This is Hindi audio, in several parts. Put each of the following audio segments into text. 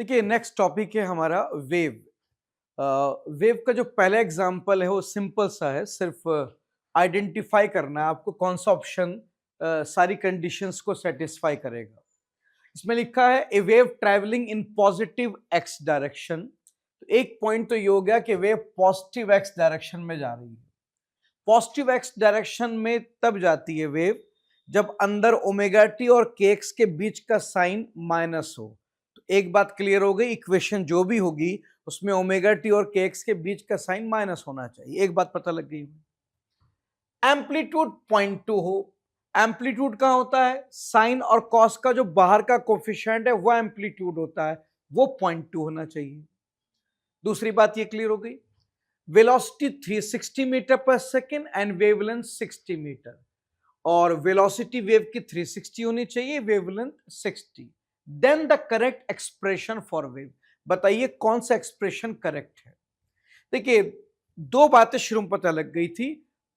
देखिए नेक्स्ट टॉपिक है हमारा वेव। वेव का जो पहला एग्जांपल है वो सिंपल सा है, सिर्फ आइडेंटिफाई करना है आपको कौन सा ऑप्शन सारी कंडीशंस को सेटिस्फाई करेगा। इसमें लिखा है a wave travelling in positive X direction. तो एक पॉइंट तो ये हो गया कि वेव पॉजिटिव एक्स डायरेक्शन में जा रही है। पॉजिटिव एक्स डायरेक्शन में तब जाती है वेव जब अंदर ओमेगा टी और के एक्स के बीच का साइन माइनस हो। तो एक बात क्लियर हो गई, इक्वेशन जो भी होगी उसमें ओमेगा टी और के एक्स के बीच का साइन माइनस होना चाहिए। एक बात पता लग गई। एम्पलीट्यूड 0.2 हो। एम्पलीट्यूड कहां होता है? साइन और कॉस का जो बाहर का कोफिशिएंट है वो एम्पलीट्यूड होता है, वो 0.2 होना चाहिए। दूसरी बात ये क्लियर हो गई। Velocity 360 metre per second and wavelength 60 metre, और वेलोसिटी वेव की 360 होनी चाहिए, wavelength 60। Then the correct expression for wave. बताइए कौन सा एक्सप्रेशन करेक्ट है। देखिए दो बातें शुरू में पता लग गई थी।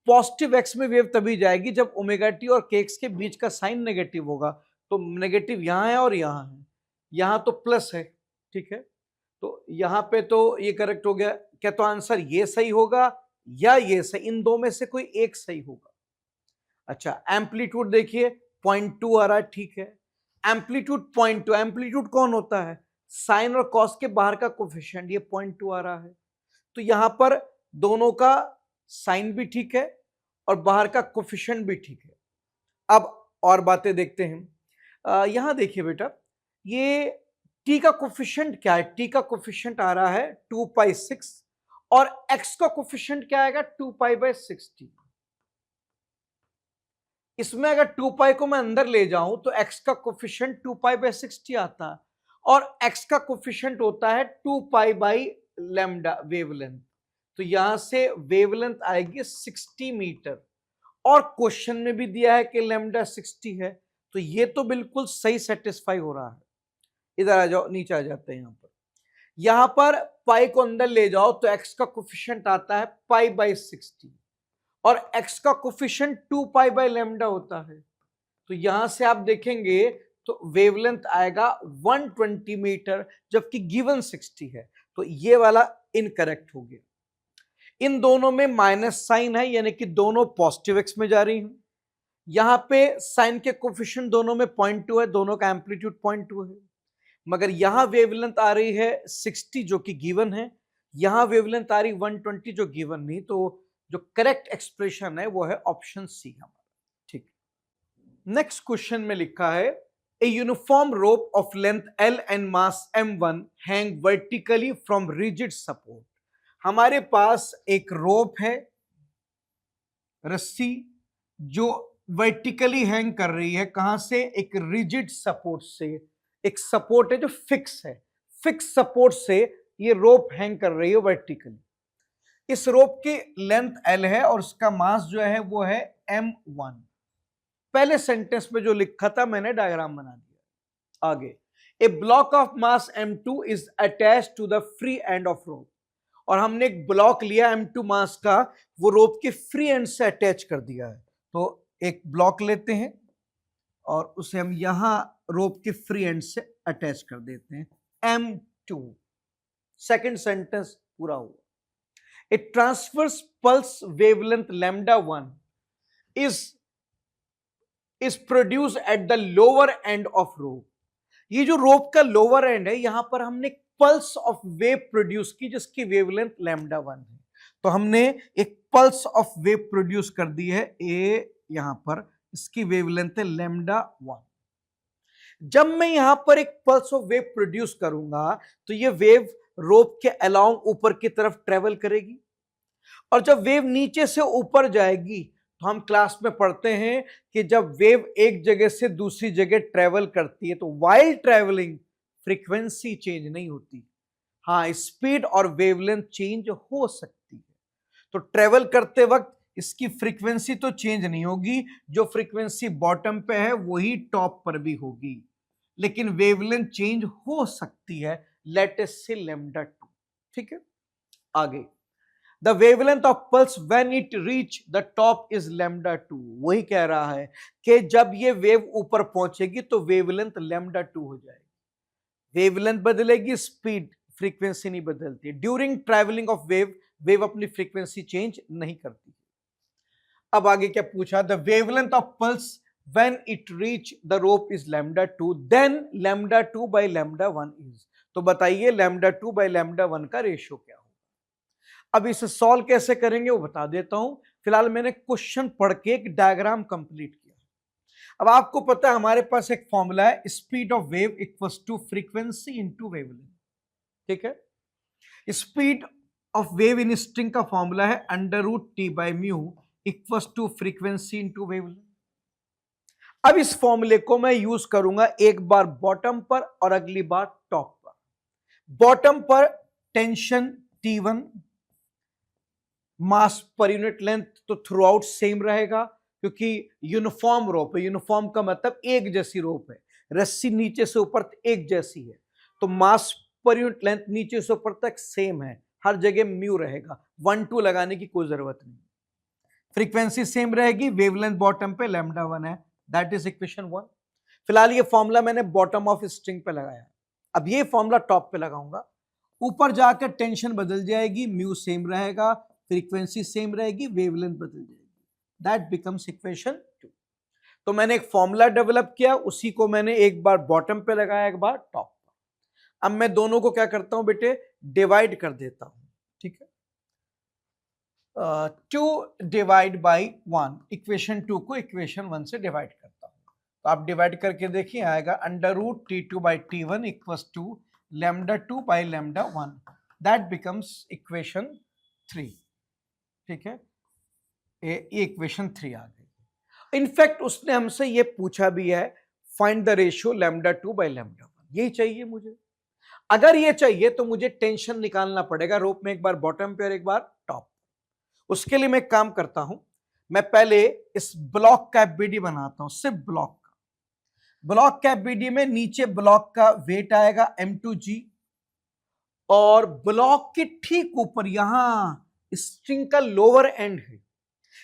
पॉजिटिव एक्स में वेव तभी जाएगी जब ओमेगा टी और के एक्स के बीच का साइन नेगेटिव होगा। तो नेगेटिव यहां है और यहां है, यहां तो प्लस है, ठीक है। तो यहां पे तो ये करेक्ट हो गया। क्या तो आंसर ये सही होगा या ये सही? इन दो में से कोई एक सही होगा। अच्छा एम्पलीट्यूड देखिए 0.2 आ रहा है, ठीक है। एम्पलीट्यूड 0.2, एम्पलीट्यूड कौन होता है? साइन और कॉस के बाहर का कोफिशिएंट, ये 0.2 आ रहा है। तो यहां पर दोनों का साइन भी ठीक है और बाहर का कोफिशिएंट भी ठीक है। अब और बातें देखते हैं। यहां देखिए बेटा, ये टी का कोफिशिएंट क्या है? टी का कोफिशिएंट आ रहा है 2π6 और एक्स का कोफिशिएंट क्या आएगा? 2π/60। इसमें अगर 2π को मैं अंदर ले जाऊं तो x का कोफिशिएंट 2π/60 आता है और x का कोफिशिएंट होता है 2π/λ वेवलेंथ। तो यहां से वेवलेंथ आएगी 60 मीटर और क्वेश्चन में भी दिया है कि लैम्डा 60 है। तो ये तो बिल्कुल सही सेटिस्फाई हो रहा है। इधर आ जाओ, नीचे आ जाते हैं। यहां पर पाई को अंदर ले जाओ तो x का कोफिशिएंट आता है π/60 और x का कोफिशिएंट 2π/λ होता है। तो यहां से आप देखेंगे तो वेवलेंथ आएगा 120 मीटर, जबकि गिवन 60 है। तो ये वाला इनकरेक्ट हो गया। इन दोनों में माइनस साइन है, यानी कि दोनों पॉजिटिव एक्स में जा रही हैं। यहां पे साइन के कोफिशिएंट दोनों में 0.2 है, दोनों का एम्पलीट्यूड 0.2 है। मगर यहां वेवलेंथ आ रही है 60 जो कि गिवन है, यहां वेवलेंथ आ रही 120 जो गिवन नहीं। तो जो करेक्ट एक्सप्रेशन है वो है ऑप्शन सी हमारा, ठीक। नेक्स्ट क्वेश्चन में लिखा है a uniform rope of length L and mass M1 hang vertically from rigid support. हमारे पास एक रोप है, रस्सी, जो वर्टिकली हैंग कर रही है। कहां से? एक रिजिड सपोर्ट से। एक सपोर्ट है जो फिक्स है, फिक्स सपोर्ट से ये रोप हैंग कर रही है वर्टिकली। इस रोप की लेंथ L है और उसका मास जो है वो है M1। पहले सेंटेंस में जो लिखा था मैंने डायग्राम बना दिया। आगे, a block of mass M2 is attached to the free end of rope. और हमने एक ब्लॉक लिया M2 मास का, वो रोप के फ्री एंड से अटैच कर दिया है। तो एक ब्लॉक लेते हैं और उसे हम यहां रोप के फ्री एंड से अटैच कर देते हैं, M2। सेकंड सेंटेंस पूरा हुआ। A transverse pulse wavelength λ1 is produce at the lower end of rope. ये जो रोप का लोअर एंड है, यहां पर हमने पल्स ऑफ वेव प्रोड्यूस की जिसकी वेवलेंथ λ1 है। तो हमने एक पल्स ऑफ वेव प्रोड्यूस कर दी है ए, यहां पर इसकी वेवलेंथ है λ1। जब मैं यहां पर एक पल्स ऑफ वेव प्रोड्यूस करूंगा तो ये वेव रोप के अलोंग ऊपर की तरफ ट्रेवल करेगी, और जब वेव नीचे से ऊपर जाएगी तो हम क्लास में पढ़ते हैं कि जब वेव एक जगह से दूसरी जगह ट्रेवल करती है तो वाइल ट्रेवलिंग फ्रीक्वेंसी चेंज नहीं होती। हाँ, स्पीड और वेवलेंथ चेंज हो सकती है। तो ट्रेवल करते वक्त इसकी फ्रीक्वेंसी तो चेंज नहीं होगी, जो फ्रीक्वेंसी बॉटम पे है वही टॉप पर भी होगी, लेकिन वेवलेंथ चेंज हो सकती है। लेट अस से λ2, ठीक है। आगे, the wavelength of pulse when it reach the top is λ2। वही कह रहा है कि जब ये वेव ऊपर पहुंचेगी तो वेवलेंथ λ2 हो जाएगी। वेवलेंथ बदलेगी, स्पीड फ्रीक्वेंसी नहीं बदलती। ड्यूरिंग ट्रैवलिंग ऑफ वेव अपनी फ्रीक्वेंसी चेंज नहीं करती। अब आगे क्या पूछा, the wavelength of pulse when it reach the rope is λ2, then λ2 by λ1 is. तो बताइए λ2 by λ1 का रेशियो क्या होगा। अब इसे सॉल्व कैसे करेंगे वो बता देता हूं। फिलहाल मैंने क्वेश्चन पढ़ के एक डायग्राम कंप्लीट किया। अब आपको पता है हमारे पास एक फॉर्मूला है, speed of wave equals to frequency into wavelength. ठीक है, speed of wave in string का फॉर्मूला है √T/μ equals to frequency into wavelength. अब इस फॉर्मूले को मैं यूज करूंगा एक बार बॉटम पर और अगली बार टॉप पर। बॉटम पर टेंशन T1, मास पर यूनिट लेंथ तो थ्रू आउट सेम रहेगा क्योंकि यूनिफॉर्म रोप है। यूनिफॉर्म का मतलब एक जैसी रोप है, रस्सी नीचे से ऊपर एक जैसी है, तो मास पर यूनिट लेंथ नीचे से ऊपर तक सेम है, हर जगह म्यू रहेगा, 1 2 लगाने की कोई जरूरत नहीं। फ्रीक्वेंसी सेम रहेगी, वेवलेंथ बॉटम पे λ1 है, दैट इज इक्वेशन 1। फिलहाल ये फॉर्मूला मैंने बॉटम ऑफ स्ट्रिंग पे लगाया। अब ये फॉर्मूला टॉप पे लगाऊंगा, ऊपर जाकर टेंशन बदल जाएगी, म्यू सेम रहेगा, फ्रीक्वेंसी सेम रहेगी, वेवलेंथ बदल जाएगी, दैट बिकम्स इक्वेशन 2। तो मैंने एक फॉर्मूला डेवलप किया, उसी को मैंने एक बार बॉटम पे लगाया, एक बार टॉप पे। अब मैं दोनों को क्या करता हूं बेटे, डिवाइड कर देता हूं। ठीक है, 2 डिवाइड बाई 1, इक्वेशन 2 को इक्वेशन 1 से डिवाइड करता हूं। तो आप डिवाइड करके देखिए, आएगा √T2/T1 equals to λ2 by λ1, that becomes equation 3। ठीक है, ये इक्वेशन 3 आ गई। इनफैक्ट उसने हमसे ये पूछा भी है, फाइंड द रेशियो λ2 by λ1। यही चाहिए मुझे। अगर ये चाहिए तो मुझे टेंशन निकालना पड़ेगा रोप में, एक बार बॉटम पे और एक बार टॉप। उसके लिए मैं एक काम करता हूं, मैं पहले इस ब्लॉक का एफबीडी बनाता हूं, सिर्फ ब्लॉक का। ब्लॉक का एफबीडी में नीचे ब्लॉक का वेट आएगा m2g, और ब्लॉक के ठीक ऊपर यहां स्ट्रिंग का लोअर एंड है।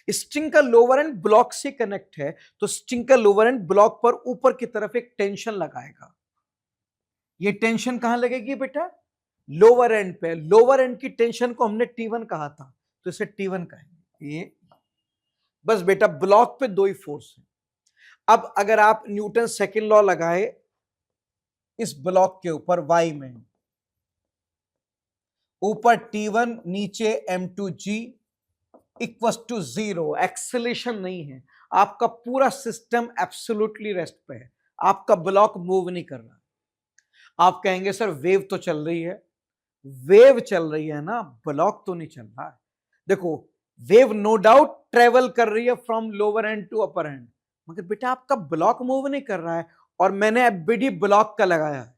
स्ट्रिंग का लोअर एंड ब्लॉक से कनेक्ट है, तो स्ट्रिंग का लोअर एंड ब्लॉक पर ऊपर की तरफ एक टेंशन लगाएगा। ये टेंशन कहां लगेगी बेटा, लोअर एंड पे। लोअर एंड की टेंशन को हमने T1 कहा था, तो इसे T1 कहेंगे। ये बस बेटा, ब्लॉक पे दो ही फोर्स है। अब अगर आप न्यूटन सेकंड लॉ लगाए इस ब्लॉक के ऊपर y में, ऊपर T1 नीचे m2g इक्वल्स टू 0, एक्सेलेरेशन नहीं है, आपका पूरा सिस्टम एब्सोल्युटली रेस्ट पे है, आपका ब्लॉक मूव नहीं कर रहा। आप कहेंगे सर वेव तो चल रही है, वेव चल रही है ना, ब्लॉक तो नहीं चल रहा है। देखो, वेव नो डाउट ट्रेवल कर रही है from lower end to upper end, मगर बेटा आपका ब्लॉक मूव नहीं कर रहा है। और मैंने एफबीडी ब्लॉक का लगाया है,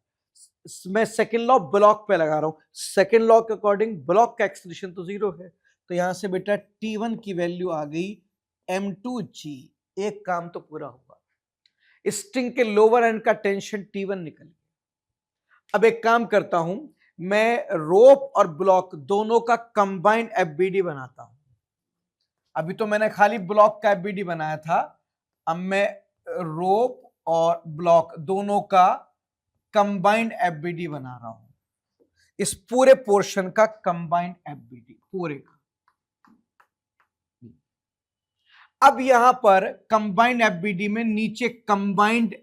मैं सेकेंड लॉ ब्लॉक पे लगा रहा हूं। सेकेंड लॉ के अकॉर्डिंग ब्लॉक का एक्सेलरेशन तो 0 है, तो यहां से बेटा T1 की वैल्यू आ गई m2g। एक काम तो पूरा हुआ, स्ट्रिंग के लोअर एंड का टेंशन T1 निकल गया। अब एक काम करता हूं, मैं रोप और ब्लॉक दोनों का कंबाइंड एफबीडी बनाता हूं। अभी तो मैंने खाली ब्लॉक का एफबीडी बनाया था, अब मैं रोप और ब्लॉक दोनों का कंबाइंड एफबीडी बना रहा हूं। इस पूरे पोर्शन का कंबाइंड एफबीडी, पूरे का। अब यहां पर कंबाइंड एफबीडी में नीचे कंबाइंड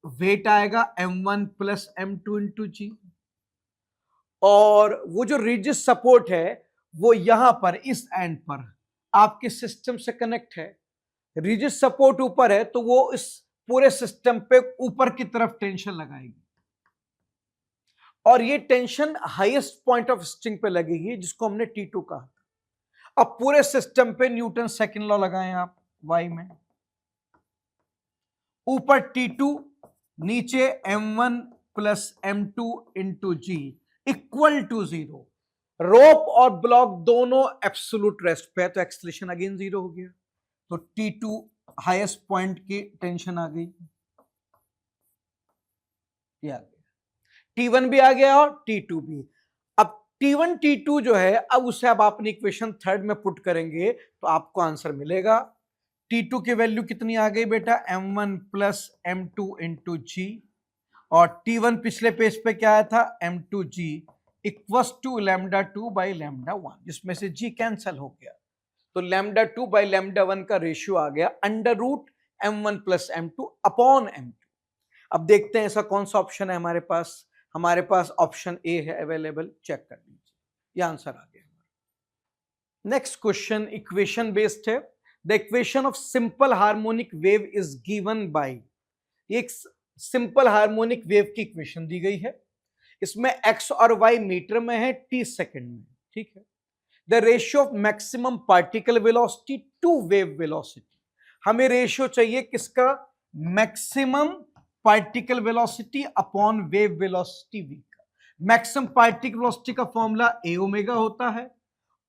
वेट आएगा m1 प्लस m2 इंटू जी, और वो जो रिजिड सपोर्ट है वो यहां पर इस एंड पर आपके सिस्टम से कनेक्ट है। रिजिड सपोर्ट ऊपर है तो वो इस पूरे सिस्टम पे ऊपर की तरफ टेंशन लगाएगी, और ये tension highest point of string पे लगेगी, जिसको हमने T2 कहा। अब पूरे सिस्टम पे न्यूटन सेकंड लॉ लगाएं आप y में, ऊपर T2 नीचे m1 plus m2 into G equal to 0। Rope और ब्लॉक दोनों एब्सोल्यूट रेस्ट पे है, तो एक्सेलरेशन अगेन 0 हो गया। तो T2 हाईएस्ट पॉइंट की टेंशन आ गई, ये आ गया, T1 भी आ गया और T2 भी। अब T1 T2 जो है, अब उसे अब आपने इक्वेशन थर्ड में पुट करेंगे तो आपको आंसर मिलेगा। T2 की वैल्यू कितनी आ गई बेटा, m1 प्लस m2 इंटू जी, और T1 पिछले पेज पे क्या आया था, M2G equals to lambda 2 by lambda 1, जिसमें से G कैंसल हो गया, तो लैम्डा 2 बाई लैम्डा 1 का रेशियो आ गया under root M1 plus M2 upon M2। अब देखते हैं ऐसा कौन सा ऑप्शन है हमारे पास ऑप्शन ए है अवेलेबल, चेक कर लीजिए, ये आंसर आ गया। नेक्स्ट क्वेश्चन इक्वेशन बेस्ड है। The equation of simple harmonic wave is given by, एक सिंपल हार्मोनिक वेव की इक्वेशन दी गई है, इसमें x और y मीटर में है, t सेकंड में, ठीक है। The ratio of maximum particle velocity to wave velocity, हमें रेशियो चाहिए किसका, maximum particle velocity upon wave velocity v का। मैक्सिमम पार्टिकल वेलोसिटी का फॉर्मूला a ओमेगा होता है,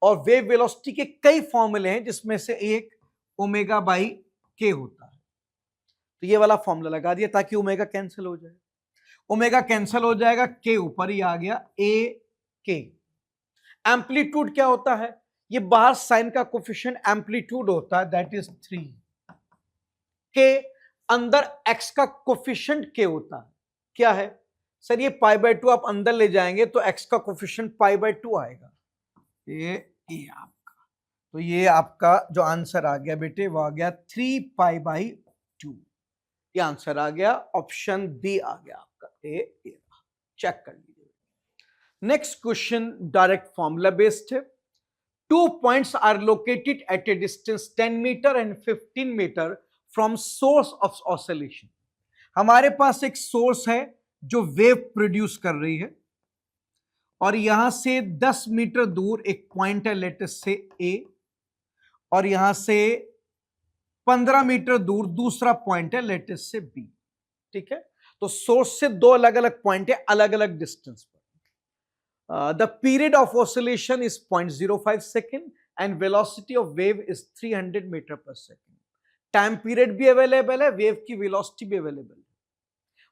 और वेव वेलोसिटी के कई फॉर्मूले हैं जिसमें से एक ओमेगा बाई के होता है, तो ये वाला फॉर्मूला लगा दिया ताकि ओमेगा कैंसिल हो जाए, ओमेगा कैंसिल हो जाएगा, के ऊपर ही आ गया ए के। एम्पलीट्यूड क्या होता है, ये बाहर साइन का कोफिशिएंट एम्पलीट्यूड होता है, दैट इज 3, के अंदर एक्स का कोफिशिएंट के होता है, क्या है सर, ये पाई बाय 2 आप अंदर ले जाएंगे तो एक्स का कोफिशिएंट पाई बाय 2 आएगा, ये आपका, तो ये आपका जो आंसर आ गया बेटे वो आ गया 3 पाई बाई 2, ये आंसर आ गया, ऑप्शन बी आ गया आपका ए। चेक कर लीजिए। Next question direct formula based है। 2 points are located at a distance 10 metre and 15 metre from source of oscillation, हमारे पास एक सोर्स है जो वेव प्रोड्यूस कर रही है, और यहां से 10 मीटर दूर एक पॉइंट है लेटेस्ट से ए, और यहां से 15 मीटर दूर दूसरा पॉइंट है लेटेस्ट से बी, ठीक है। तो सोर्स से दो अलग अलग पॉइंट है अलग अलग डिस्टेंस पर। The period of oscillation is 0.05 second and velocity of wave is 300 meter per second. Time period भी अवेलेबल है, वेव की वेलोसिटी भी अवेलेबल है।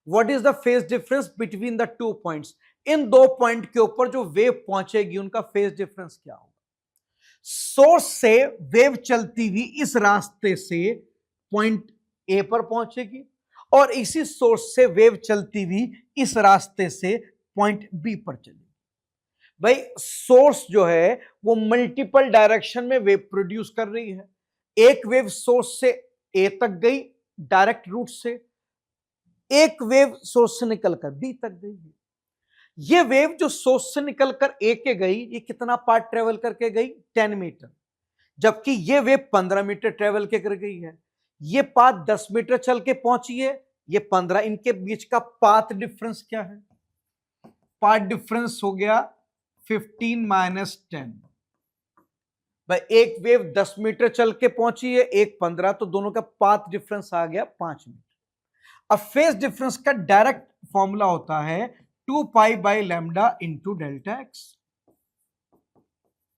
What is the phase difference between the 2 points, इन दो पॉइंट के ऊपर जो वेव पहुंचेगी उनका फेज डिफरेंस क्या होगा। सोर्स से वेव चलती हुई इस रास्ते से पॉइंट ए पर पहुंचेगी, और इसी सोर्स से वेव चलती हुई इस रास्ते से पॉइंट बी पर चलेगी। भाई सोर्स जो है वो मल्टीपल डायरेक्शन में वेव प्रोड्यूस कर रही है, एक वेव सोर्स से ए तक गई डायरेक्ट रूट से, एक वेव सोर्स से निकलकर बी तक गई है। ये वेव जो सोर्स से निकलकर ए के गई, ये कितना पार्ट ट्रेवल करके गई, 10 मीटर, जबकि ये वेव 15 मीटर ट्रेवल कर गई है। ये पाथ 10 मीटर चल के पहुंची है, ये 15, इनके बीच का पाथ डिफरेंस क्या है, पाथ डिफरेंस हो गया 15 माइनस 10। भाई एक वेव 10 मीटर चल के पहुंची है, एक 15, तो दोनों का पाथ डिफरेंस आ गया 5 मीटर। अब फेज डिफरेंस का डायरेक्ट फॉर्मूला होता है 2 pi by lambda into delta x.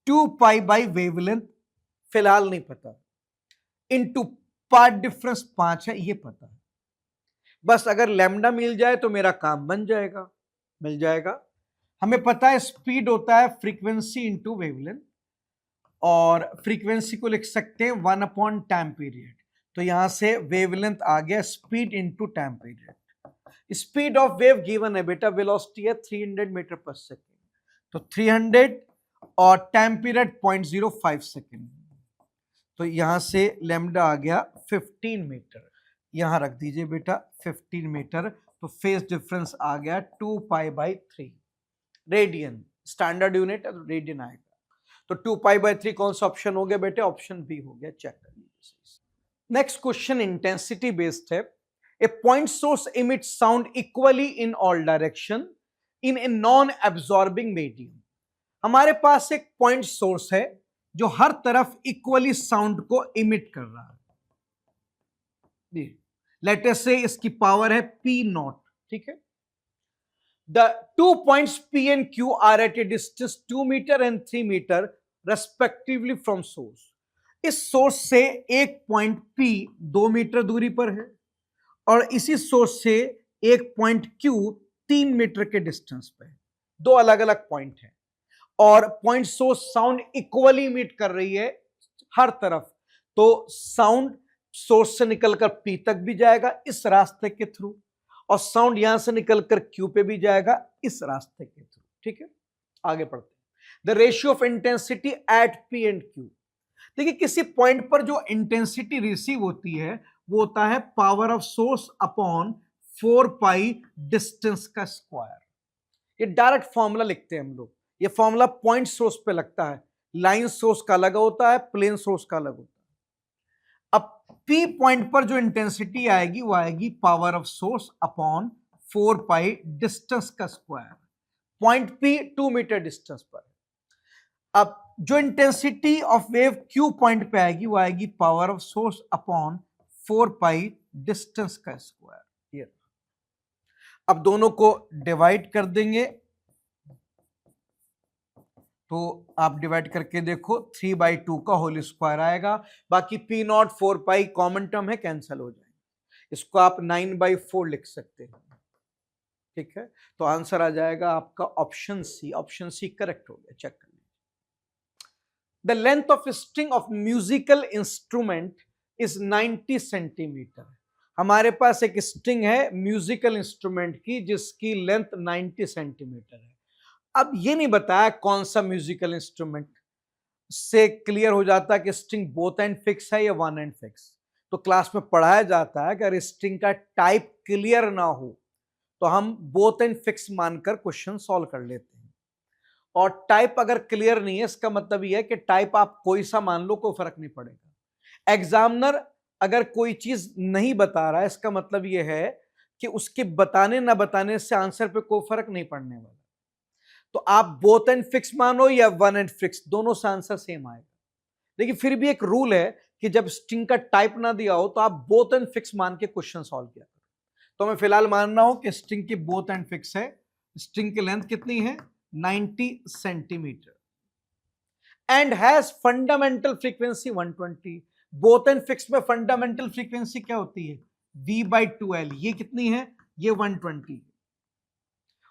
2 pi by wavelength फिलहाल नहीं पता, इंटू पाथ डिफरेंस 5 है ये पता है, बस अगर लैम्डा मिल जाए तो मेरा काम बन जाएगा, मिल जाएगा। हमें पता है स्पीड होता है फ्रीक्वेंसी इंटू वेवलेंथ, और फ्रीक्वेंसी को लिख सकते हैं 1 अपॉन टाइम पीरियड, तो यहां से वेवलेंथ आ गया speed into time period. Speed of wave given है बेटा, वेलोसिटी है 300 मीटर पर सेकेंड, तो 300 और टाइम पीरियड 0.05 सेकेंड, तो यहां से लैम्डा आ गया 15 मीटर, यहां रख दीजिए बेटा 15 मीटर, तो फेज डिफरेंस आ गया 2 pi by 3 radian, standard unit है तो रेडियन आएगा, तो 2 पाई बाई 3 कौन सा ऑप्शन हो गया बेटे, ऑप्शन बी हो गया, चेक कर लीजिए। नेक्स्ट क्वेश्चन इंटेंसिटी बेस्ड है। A point source emits sound equally in all direction in a non absorbing medium, हमारे पास एक पॉइंट सोर्स है जो हर तरफ इक्वली साउंड को इमिट कर रहा है, लेट अस से इसकी पावर है P0, ठीक है। The 2 points P and Q are at a distance 2 meter and 3 meter respectively from source. इस सोर्स से एक पॉइंट P 2 मीटर दूरी पर है, और इसी सोर्स से एक पॉइंट Q 3 मीटर के डिस्टेंस पे है, दो अलग अलग पॉइंट हैं, और point source sound equally emit कर रही है हर तरफ, तो साउंड सोर्स से निकलकर P तक भी जाएगा इस रास्ते के थ्रू, और साउंड यहां से निकलकर क्यू पे भी जाएगा इस रास्ते के थ्रू। ठीक है, आगे पढ़ते हैं। The ratio of intensity at P and Q. देखिए किसी पॉइंट पर जो इंटेंसिटी रिसीव होती है वो होता है power of source upon 4 pi distance का स्क्वायर। ये डायरेक्ट फॉर्मूला लिखते हैं हम लोग। ये फॉर्मूला पॉइंट सोर्स पे लगता है, लाइन सोर्स का अलग होता है, प्लेन सोर्स का अलग होता है। अब P पॉइंट पर जो इंटेंसिटी आएगी वो आएगी power of source upon 4 pi distance का square. Point P 2 meter distance पर। अब जो intensity of wave Q point पे आएगी वो आएगी power of source upon 4 pi distance का स्क्वायर। ये अब दोनों को डिवाइड कर देंगे तो आप डिवाइड करके देखो 3/2 का होल स्क्वायर आएगा। बाकी P not 4 pi common term है, कैंसिल हो जाएगा। इसको आप 9/4 लिख सकते हैं। ठीक है, तो आंसर आ जाएगा आपका option C. Option C correct हो गया, चेक कर लीजिए। The length of string of musical instrument is 90 centimetre. हमारे पास एक स्ट्रिंग है म्यूजिकल इंस्ट्रूमेंट की जिसकी लेंथ 90 सेंटीमीटर है। अब ये नहीं बताया कौन सा म्यूजिकल इंस्ट्रूमेंट, से क्लियर हो जाता है कि स्ट्रिंग बोथ एंड फिक्स है या वन एंड फिक्स। तो क्लास में पढ़ाया जाता है कि अगर स्ट्रिंग का टाइप क्लियर ना हो तो हम बोथ एंड फिक्स मानकर क्वेश्चन सॉल्व कर लेते हैं। और टाइप अगर क्लियर नहीं है इसका मतलब यह है कि टाइप आप कोई सा मान लो, कोई फर्क नहीं पड़ेगा। एग्जामिनर अगर कोई चीज नहीं बता रहा है इसका मतलब यह है कि उसके बताने ना बताने से आंसर पे कोई फर्क नहीं पड़ने वाला। तो आप बोथ एंड फिक्स मानो या वन एंड फिक्स, दोनों से आंसर सेम आएगा। लेकिन फिर भी एक रूल है कि जब स्ट्रिंग का टाइप ना दिया हो तो आप बोथ एंड फिक्स मान के क्वेश्चन सॉल्व किया करो। तो मैं फिलहाल मान रहा हूं कि स्ट्रिंग की बोथ एंड फिक्स है। स्ट्रिंग की लेंथ कितनी है? 90 centimetre and has fundamental frequency 120। Both and fix में फंडामेंटल फ्रीक्वेंसी क्या होती है? V/2L। ये कितनी है? ये 120।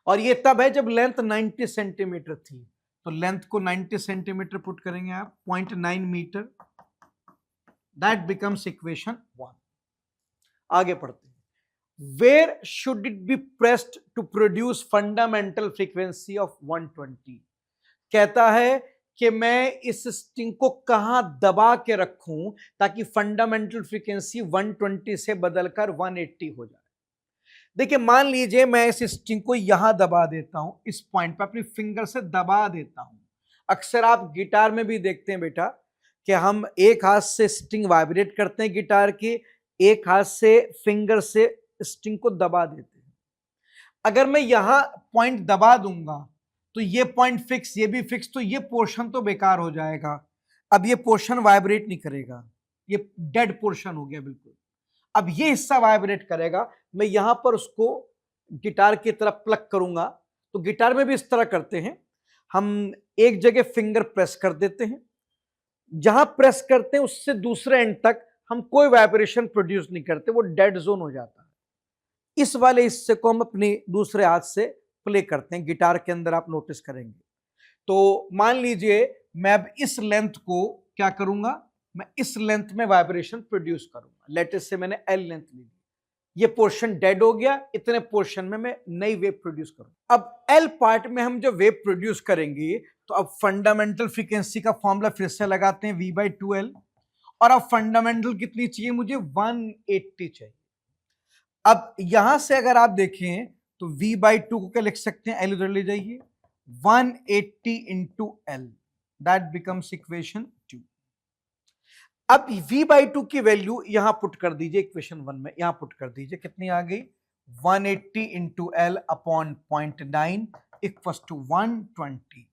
और ये तब है जब लेंथ 90 सेंटीमीटर थी। तो लेंथ को 90 सेंटीमीटर पुट करेंगे आप, 0.9 मीटर। That becomes equation 1। आगे पढ़ते हैं। Where should it be pressed to produce fundamental frequency of 120? कहता है कि मैं इस स्ट्रिंग को कहां दबा के रखूं ताकि फंडामेंटल फ्रीक्वेंसी 120 से बदलकर 180 हो जाए। देखिए मान लीजिए मैं इस स्ट्रिंग को यहां दबा देता हूं, इस पॉइंट पर अपनी फिंगर से दबा देता हूं। अक्सर आप गिटार में भी देखते हैं बेटा कि हम एक हाथ से स्ट्रिंग वाइब्रेट करते हैं गिटार की, एक हाथ से फिंगर से स्ट्रिंग को दबा देते हैं। अगर मैं यहां पॉइंट दबा दूंगा तो ये पॉइंट फिक्स, ये भी फिक्स, तो ये पोर्शन तो बेकार हो जाएगा। अब ये पोर्शन वाइब्रेट नहीं करेगा, ये डेड पोर्शन हो गया बिल्कुल। अब ये हिस्सा वाइब्रेट करेगा। मैं यहां पर उसको गिटार की तरफ प्लग करूंगा तो गिटार में भी इस तरह करते हैं, हम एक जगह फिंगर प्रेस कर देते हैं, जहां प्रेस करते हैं उससे दूसरे एंड तक हम कोई वाइब्रेशन प्रोड्यूस नहीं करते, वो डेड जोन हो जाता है। इस वाले हिस्से को हम अपने दूसरे हाथ से प्ले करते हैं, गिटार के अंदर आप नोटिस करेंगे। तो मान लीजिए मैं अब इस लेंथ को क्या करूंगा, मैं इस लेंथ में वाइब्रेशन प्रोड्यूस करूंगा। लेटेस्ट से मैंने एल लेंथ ली, ये पोर्शन डेड हो गया, इतने पोर्शन में मैं नई वेव प्रोड्यूस करूं। अब एल पार्ट में हम जो वेव प्रोड्यूस करेंगे तो अब फंडामेंटल फ्रीक्वेंसी का फॉर्मूला फिर से लगाते हैं, V/2L। और अब फंडामेंटल कितनी चाहिए मुझे? 180 चाहिए। अब यहां से अगर आप देखें तो V/2 को क्या लिख सकते हैं? एल उधर ले जाइए, 180 into L, that becomes equation 2। अब V/2 की वैल्यू यहां पुट कर दीजिए, इक्वेशन 1 में यहां पुट कर दीजिए, कितनी आ गई? 180 into L upon 0.9 equals to 120।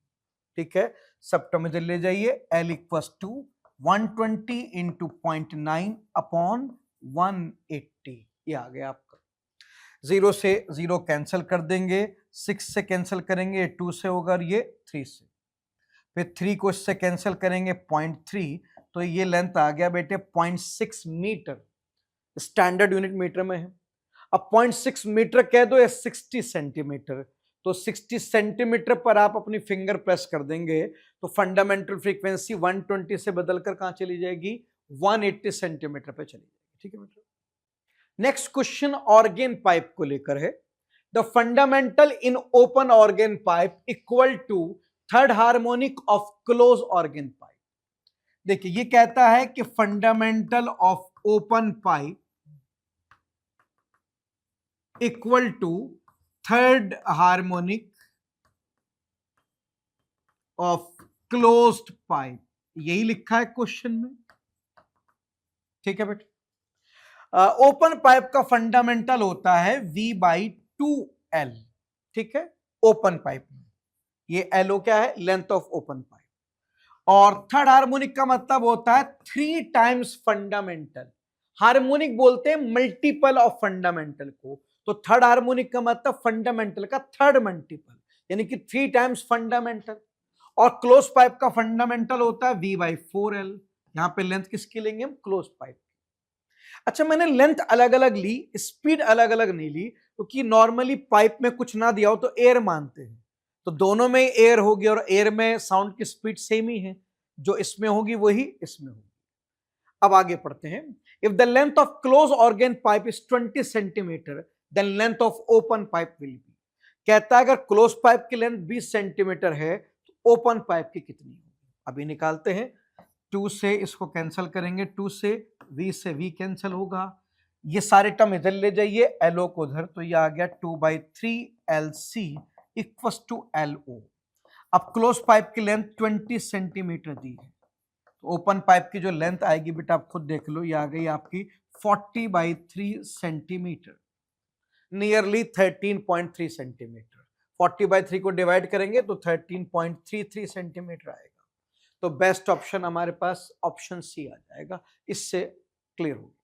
ठीक है, सब टर्म इधर ले जाइए, L equals to 120 into 0.9 upon 180। ये आ गया आपका। 0 से 0 कैंसिल कर देंगे, 6 से कैंसिल करेंगे, 2 से होगा, और ये 3 से, फिर 3 को इससे कैंसिल करेंगे 0.3, तो ये लेंथ आ गया बेटे 0.6 मीटर। स्टैंडर्ड यूनिट मीटर में है। अब 0.6 मीटर कह दो या 60 सेंटीमीटर, तो 60 सेंटीमीटर पर आप अपनी फिंगर प्रेस कर देंगे तो फंडामेंटल फ्रीक्वेंसी 120 से बदलकर कहां चली जाएगी? 180 सेंटीमीटर पे चली जाएगी। ठीक है बेटा, नेक्स्ट क्वेश्चन ऑर्गेन पाइप को लेकर है। The fundamental in open organ pipe equal to third harmonic of close organ pipe. देखिए ये कहता है कि fundamental of open pipe equal to third harmonic of closed pipe, यही लिखा है क्वेश्चन में। ठीक है बेटा, ओपन पाइप का फंडामेंटल होता है V/2L। ठीक है, ओपन पाइप में ये LO क्या है, लेंथ ऑफ ओपन पाइप। और थर्ड हार्मोनिक का मतलब होता है 3 टाइम्स फंडामेंटल। हार्मोनिक बोलते हैं मल्टीपल ऑफ फंडामेंटल को, तो थर्ड हार्मोनिक का मतलब फंडामेंटल का थर्ड मल्टीपल, यानी कि 3 टाइम्स फंडामेंटल। और क्लोज पाइप का फंडामेंटल होता है V/4L। यहां पे लेंथ किसकी लेंगे हम, क्लोज पाइप। अच्छा, मैंने लेंथ अलग अलग ली, स्पीड अलग अलग नहीं ली, क्योंकि नॉर्मली पाइप में कुछ ना दिया हो तो एयर मानते हैं, तो दोनों में एयर होगी और एयर में साउंड की स्पीड सेम ही है, जो इसमें होगी वही इसमें होगी। अब आगे पढ़ते हैं। If the length of close organ pipe is 20 centimetre then length of open pipe will be. कहता है अगर क्लोज पाइप की लेंथ 20 सेंटीमीटर है तो ओपन पाइप की कितनी होगी। अभी निकालते हैं। 2 से इसको कैंसिल करेंगे, 2 से V से V कैंसिल होगा, ये सारे टर्म इधर ले जाइए, LO को उधर, तो ये आ गया 2/3LC इक्वल्स टू LO। अब क्लोज पाइप की लेंथ 20 सेंटीमीटर दी है, तो ओपन पाइप की जो लेंथ आएगी बेटा आप खुद देख लो, ये आ गई आपकी 40/3 सेंटीमीटर, नियरली 13.3 सेंटीमीटर। 40/3 को डिवाइड करेंगे तो 13.33 सेंटीमीटर आएगा। तो बेस्ट ऑप्शन हमारे पास ऑप्शन सी आ जाएगा। इससे क्लियर हो गया।